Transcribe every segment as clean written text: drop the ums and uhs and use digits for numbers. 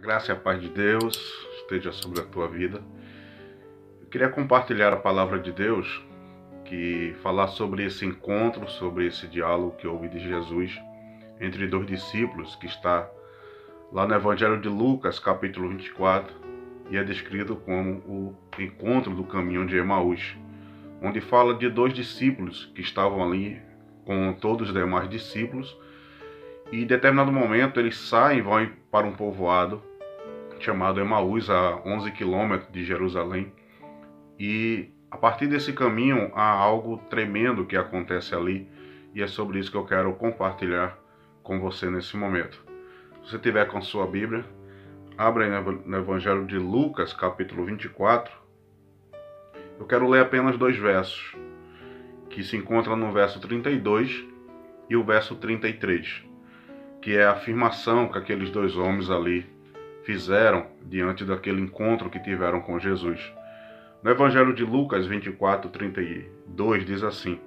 Graça e a paz de Deus esteja sobre a tua vida. Eu queria compartilhar a palavra de Deus, que falar sobre esse encontro, sobre esse diálogo que houve de Jesus entre dois discípulos, que está lá no Evangelho de Lucas, capítulo 24, e é descrito como o encontro do caminho de Emaús, onde fala de dois discípulos que estavam ali com todos os demais discípulos, e em determinado momento eles saem e vão para um povoado chamado Emaús, a 11 quilômetros de Jerusalém. E a partir desse caminho há algo tremendo que acontece ali, e é sobre isso que eu quero compartilhar com você nesse momento. Se você tiver com sua Bíblia, abra no Evangelho de Lucas, capítulo 24. Eu quero ler apenas dois versos, que se encontram no verso 32 e o verso 33, que é a afirmação que aqueles dois homens ali fizeram diante daquele encontro que tiveram com Jesus. No Evangelho de Lucas 24, 32 diz assim: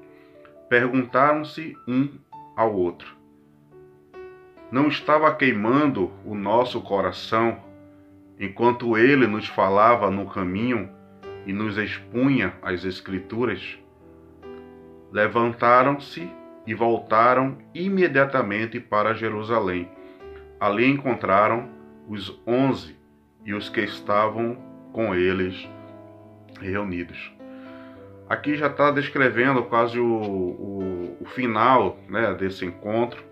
perguntaram-se um ao outro: não estava queimando o nosso coração enquanto ele nos falava no caminho e nos expunha as Escrituras? Levantaram-se e voltaram imediatamente para Jerusalém. Ali encontraram os 11 e os que estavam com eles reunidos. Aqui já está descrevendo quase o final, né, desse encontro,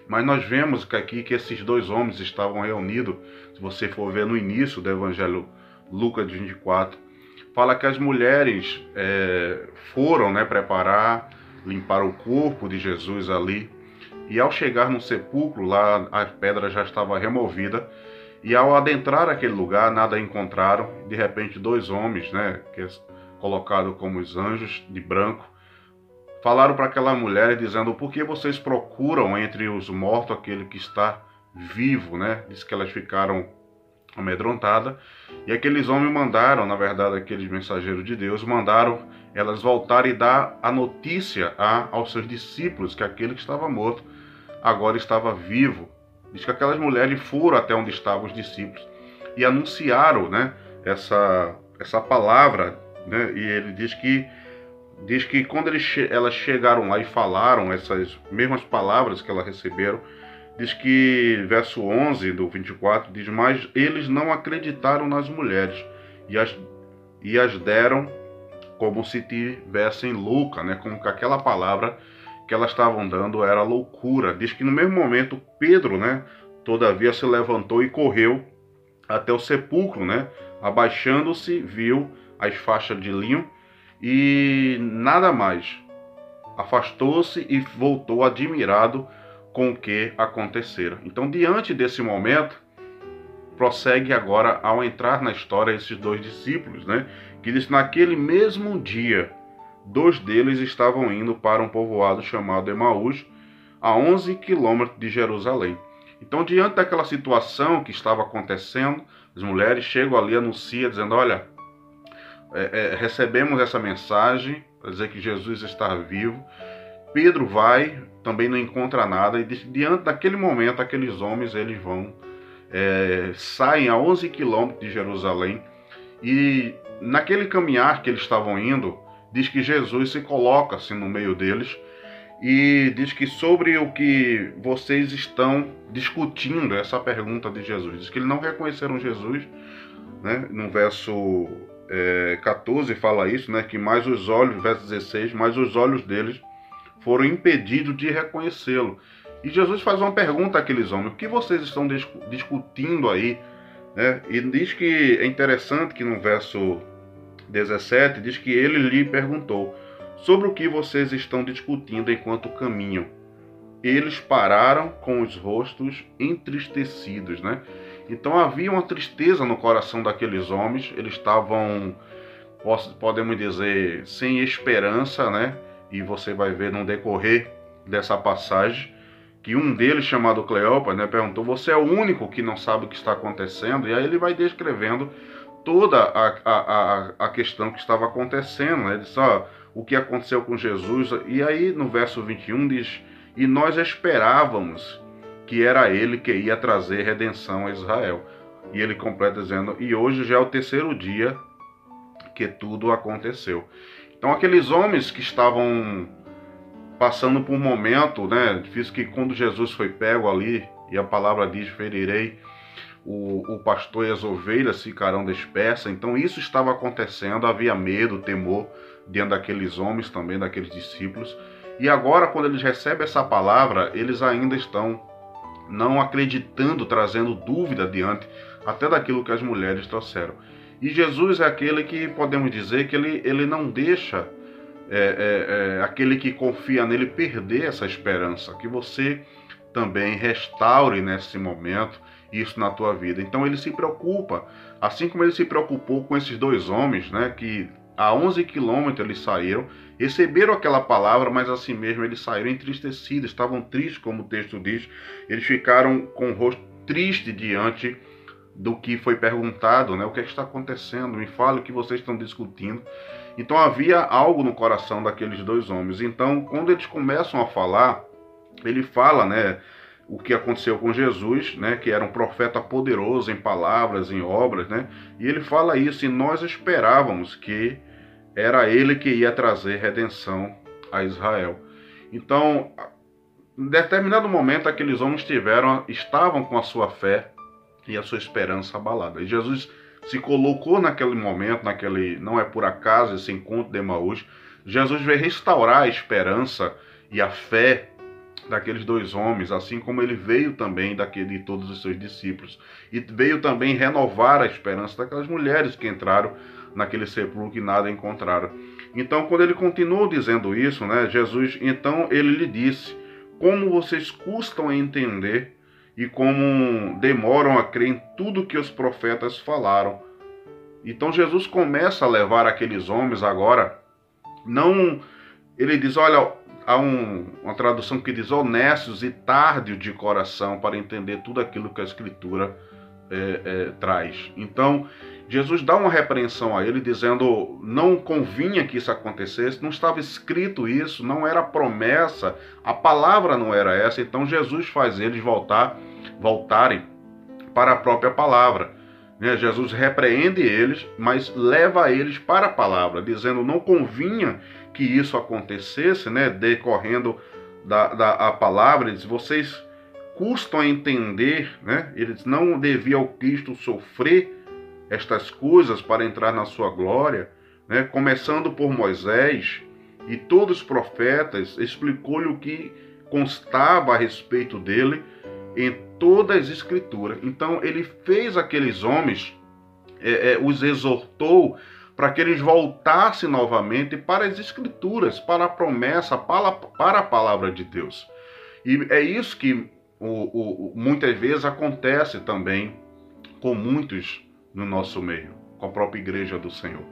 mas nós vemos que aqui que esses dois homens estavam reunidos. Se você for ver no início do Evangelho Lucas 24, fala que as mulheres foram, né, preparar, limpar o corpo de Jesus ali. E ao chegar no sepulcro, lá a pedra já estava removida, e ao adentrar aquele lugar, nada encontraram. De repente, dois homens, né, que é colocado como os anjos de branco, falaram para aquela mulher dizendo: por que vocês procuram entre os mortos aquele que está vivo, né? Diz que elas ficaram amedrontadas, e aqueles homens mandaram, na verdade, aqueles mensageiros de Deus, mandaram elas voltarem e dar a notícia aos seus discípulos que aquele que estava morto agora estava vivo. Diz que aquelas mulheres foram até onde estavam os discípulos e anunciaram, né, essa palavra, né? E ele diz que quando elas chegaram lá e falaram essas mesmas palavras que elas receberam, diz que, verso 11 do 24, diz: mas eles não acreditaram nas mulheres e as deram como se tivessem louca, né? Como que aquela palavra que elas estavam dando era loucura. Diz que no mesmo momento Pedro, né, todavia se levantou e correu até o sepulcro, né? Abaixando-se, viu as faixas de linho e nada mais. Afastou-se e voltou admirado com o que acontecera. Então, diante desse momento, prossegue agora ao entrar na história esses dois discípulos, né? Que diz: naquele mesmo dia, dois deles estavam indo para um povoado chamado Emaús, a 11 quilômetros de Jerusalém. Então, diante daquela situação que estava acontecendo, as mulheres chegam ali e anunciam, dizendo: olha, recebemos essa mensagem para dizer que Jesus está vivo. Pedro vai, também não encontra nada, e diante daquele momento, aqueles homens, eles vão, saem a 11 quilômetros de Jerusalém, e naquele caminhar que eles estavam indo, diz que Jesus se coloca assim no meio deles, e diz que sobre o que vocês estão discutindo, essa pergunta de Jesus. Diz que eles não reconheceram Jesus, né? No verso 14 fala isso, né? Que mais os olhos, verso 16, mais os olhos deles foram impedidos de reconhecê-lo. E Jesus faz uma pergunta àqueles homens: o que vocês estão discutindo aí? Né? E diz que é interessante que no verso 17 diz que ele lhe perguntou: sobre o que vocês estão discutindo enquanto caminham? Eles pararam com os rostos entristecidos, né? Então havia uma tristeza no coração daqueles homens. Eles estavam, podemos dizer, sem esperança, né? E você vai ver no decorrer dessa passagem que um deles, chamado Cleopas, né, perguntou: você é o único que não sabe o que está acontecendo? E aí ele vai descrevendo toda a questão que estava acontecendo, né? Ele disse: o que aconteceu com Jesus. E aí no verso 21 diz: e nós esperávamos que era ele que ia trazer redenção a Israel. E ele completa dizendo: e hoje já é o terceiro dia que tudo aconteceu. Então aqueles homens que estavam passando por um momento, né, difícil, que quando Jesus foi pego ali, e a palavra diz: ferirei o pastor e as ovelhas ficarão dispersas. Então isso estava acontecendo, havia medo, temor dentro daqueles homens também, daqueles discípulos. E agora, quando eles recebem essa palavra, eles ainda estão não acreditando, trazendo dúvida diante até daquilo que as mulheres trouxeram. E Jesus é aquele que podemos dizer que ele não deixa aquele que confia nele perder essa esperança, que você também restaure nesse momento isso na tua vida. Então ele se preocupa, assim como ele se preocupou com esses dois homens, né, que a 11 quilômetros eles saíram, receberam aquela palavra, mas assim mesmo eles saíram entristecidos, estavam tristes, como o texto diz, eles ficaram com o rosto triste diante do que foi perguntado, né? O que está acontecendo? Me fale o que vocês estão discutindo. Então havia algo no coração daqueles dois homens. Então, quando eles começam a falar, ele fala, né, o que aconteceu com Jesus, né, que era um profeta poderoso em palavras, em obras, né? E ele fala isso, e nós esperávamos que era ele que ia trazer redenção a Israel. Então, em determinado momento, aqueles homens estavam com a sua fé e a sua esperança abalada. E Jesus se colocou naquele momento, não é por acaso esse encontro de Emaús. Jesus veio restaurar a esperança e a fé daqueles dois homens, assim como ele veio também de todos os seus discípulos. E veio também renovar a esperança daquelas mulheres que entraram naquele sepulcro e nada encontraram. Então, quando ele continuou dizendo isso, né, Jesus, então ele lhe disse: como vocês custam a entender e como demoram a crer em tudo que os profetas falaram. Então Jesus começa a levar aqueles homens agora, não, ele diz, olha, há uma tradução que diz honestos e tardios de coração para entender tudo aquilo que a Escritura traz. Então Jesus dá uma repreensão a ele, dizendo, não convinha que isso acontecesse, não estava escrito isso, não era promessa, a palavra não era essa. Então Jesus faz eles voltarem para a própria palavra. Jesus repreende eles, mas leva eles para a palavra, dizendo, não convinha que isso acontecesse, né, decorrendo da palavra. Ele diz, vocês custam a entender, né? Eles não deviam ao Cristo sofrer estas coisas para entrar na sua glória, né? Começando por Moisés e todos os profetas, explicou-lhe o que constava a respeito dele em todas as escrituras. Então ele fez aqueles homens, os exortou para que eles voltassem novamente para as escrituras, para a promessa, para a palavra de Deus. E é isso que muitas vezes acontece também com muitos no nosso meio, com a própria igreja do Senhor.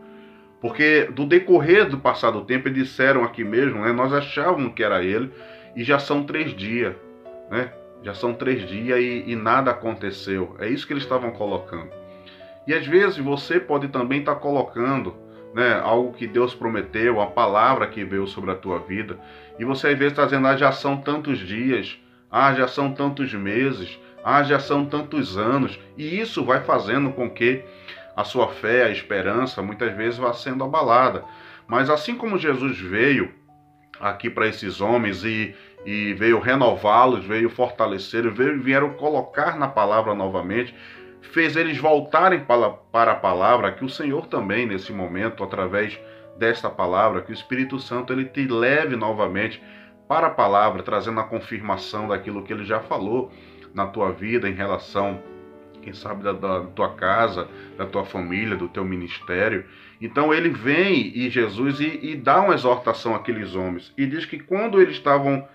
Porque do decorrer do passado tempo, eles disseram aqui mesmo, né, nós achávamos que era ele, e já são 3 dias, né? Já são 3 dias e nada aconteceu. É isso que eles estavam colocando. E às vezes você pode também estar colocando, né, algo que Deus prometeu, a palavra que veio sobre a tua vida, e você às vezes está dizendo, já são tantos dias, já são tantos meses, já são tantos anos, e isso vai fazendo com que a sua fé, a esperança, muitas vezes vá sendo abalada. Mas assim como Jesus veio aqui para esses homens e veio renová-los, veio fortalecer, vieram colocar na palavra novamente, fez eles voltarem para a palavra, que o Senhor também, nesse momento, através desta palavra, que o Espírito Santo ele te leve novamente para a palavra, trazendo a confirmação daquilo que ele já falou na tua vida, em relação, quem sabe, da tua casa, da tua família, do teu ministério. Então ele vem, e Jesus, e dá uma exortação àqueles homens, e diz que quando eles estavam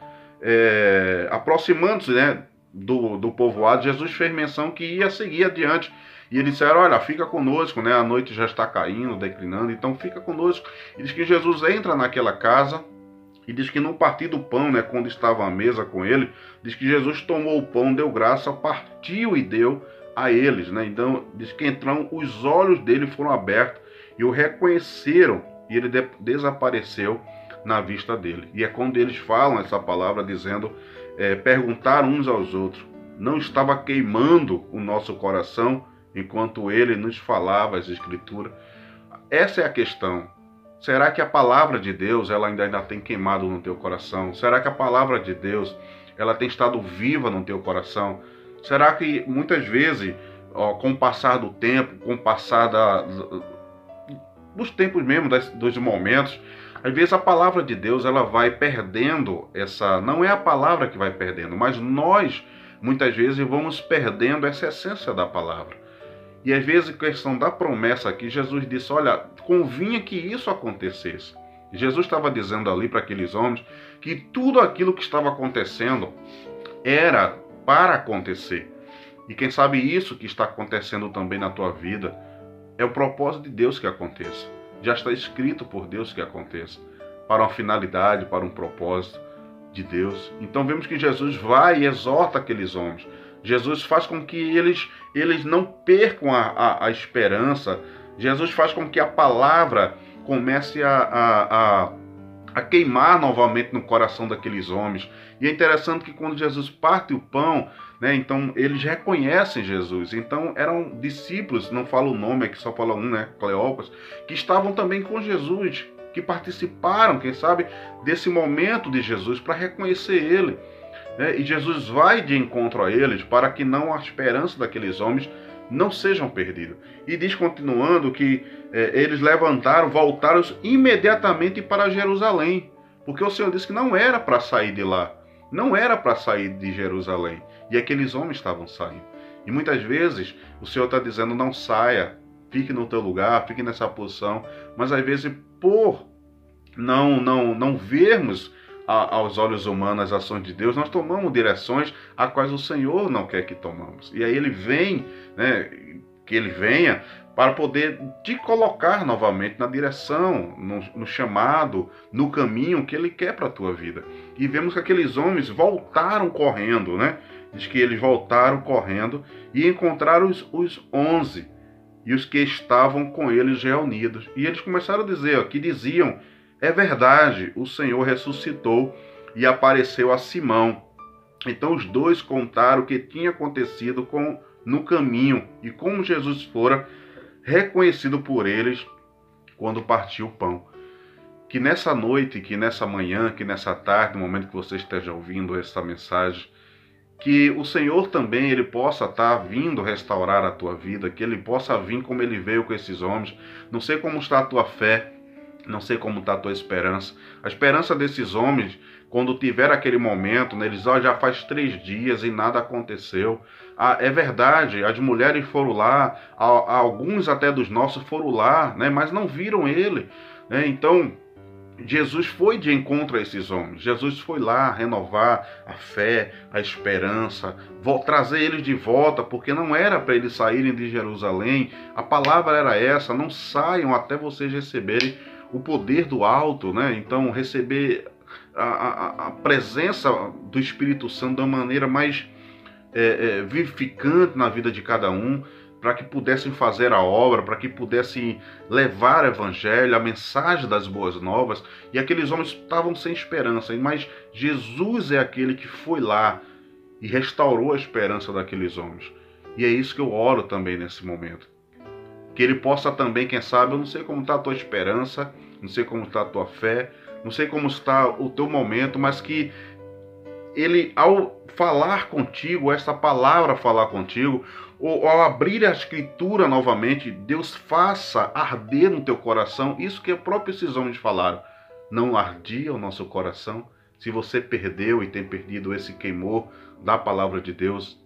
aproximando-se, né, do povoado, Jesus fez menção que ia seguir adiante, e eles disseram, olha, fica conosco, né, a noite já está caindo, declinando, então fica conosco. E diz que Jesus entra naquela casa, e diz que no partir do pão, né, quando estava à mesa com ele, diz que Jesus tomou o pão, deu graça, partiu e deu a eles, né? Então diz que então os olhos dele foram abertos e o reconheceram, e ele desapareceu na vista dele. E é quando eles falam essa palavra, dizendo, perguntaram uns aos outros, não estava queimando o nosso coração enquanto ele nos falava as Escrituras. Essa é a questão. Será que a palavra de Deus ela ainda tem queimado no teu coração? Será que a palavra de Deus ela tem estado viva no teu coração? Será que muitas vezes, com o passar do tempo, com o passar dos tempos mesmo, dos momentos, às vezes a palavra de Deus ela vai perdendo essa... Não é a palavra que vai perdendo, mas nós, muitas vezes, vamos perdendo essa essência da palavra. E às vezes, a questão da promessa aqui, Jesus disse, olha, convinha que isso acontecesse. Jesus estava dizendo ali para aqueles homens que tudo aquilo que estava acontecendo era para acontecer. E quem sabe isso que está acontecendo também na tua vida é o propósito de Deus que aconteça. Já está escrito por Deus que aconteça. Para uma finalidade, para um propósito de Deus. Então vemos que Jesus vai e exorta aqueles homens. Jesus faz com que eles não percam a esperança. Jesus faz com que a palavra comece a queimar novamente no coração daqueles homens. E é interessante que quando Jesus parte o pão, né, então eles reconhecem Jesus. Então eram discípulos, não falo o nome aqui, só fala um, né, Cleopas, que estavam também com Jesus, que participaram, quem sabe, desse momento de Jesus para reconhecer ele. E Jesus vai de encontro a eles para que não a esperança daqueles homens não sejam perdidos. E diz, continuando, que eles levantaram, voltaram imediatamente para Jerusalém, porque o Senhor disse que não era para sair de lá, não era para sair de Jerusalém, e aqueles homens estavam saindo. E muitas vezes o Senhor está dizendo, não saia, fique no teu lugar, fique nessa posição, mas às vezes por não vermos aos olhos humanos as ações de Deus, nós tomamos direções a quais o Senhor não quer que tomamos. E aí ele vem, né, que ele venha para poder te colocar novamente na direção, no chamado, no caminho que ele quer para a tua vida. E vemos que aqueles homens voltaram correndo, né? Diz que eles voltaram correndo e encontraram os 11 e os que estavam com eles reunidos. E eles começaram a dizer, que diziam, é verdade, o Senhor ressuscitou e apareceu a Simão. Então os dois contaram o que tinha acontecido no caminho e como Jesus fora reconhecido por eles quando partiu o pão. Que nessa noite, que nessa manhã, que nessa tarde, no momento que você esteja ouvindo essa mensagem, que o Senhor também ele possa estar vindo restaurar a tua vida, que ele possa vir como ele veio com esses homens. Não sei como está a tua fé, não sei como está a tua esperança. A esperança desses homens, quando tiver aquele momento, né, eles já faz 3 dias e nada aconteceu. É verdade, as mulheres foram lá, alguns até dos nossos foram lá, né, mas não viram ele. Né? Então, Jesus foi de encontro a esses homens. Jesus foi lá renovar a fé, a esperança, trazer eles de volta, porque não era para eles saírem de Jerusalém. A palavra era essa, não saiam até vocês receberem o poder do alto, né? Então, receber a presença do Espírito Santo de uma maneira mais vivificante na vida de cada um, para que pudessem fazer a obra, para que pudessem levar o evangelho, a mensagem das boas novas. E aqueles homens estavam sem esperança, mas Jesus é aquele que foi lá e restaurou a esperança daqueles homens. E é isso que eu oro também nesse momento. Que ele possa também, quem sabe, eu não sei como está a tua esperança, não sei como está a tua fé, não sei como está o teu momento, mas que ele, ao falar contigo, essa palavra falar contigo, ou ao abrir a Escritura novamente, Deus faça arder no teu coração isso que próprio esses homens falaram. Não ardia o nosso coração? Se você perdeu e tem perdido esse queimor da palavra de Deus,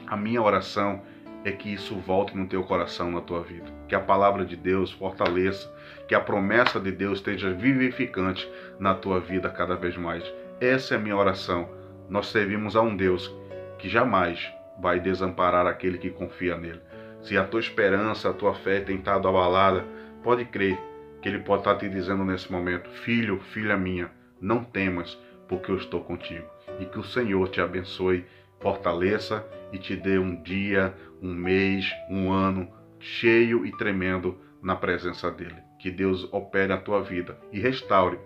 a minha oração é que isso volte no teu coração, na tua vida. Que a palavra de Deus fortaleça, que a promessa de Deus esteja vivificante na tua vida cada vez mais. Essa é a minha oração. Nós servimos a um Deus que jamais vai desamparar aquele que confia nele. Se a tua esperança, a tua fé tem estado abalada, pode crer que ele pode estar te dizendo nesse momento, filho, filha minha, não temas, porque eu estou contigo. E que o Senhor te abençoe, fortaleça e te dê um dia, um mês, um ano cheio e tremendo na presença dele. Que Deus opere na tua vida e restaure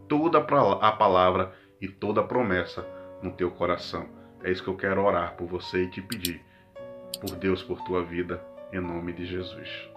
toda a palavra e toda a promessa no teu coração. É isso que eu quero orar por você e te pedir. Por Deus, por tua vida, em nome de Jesus.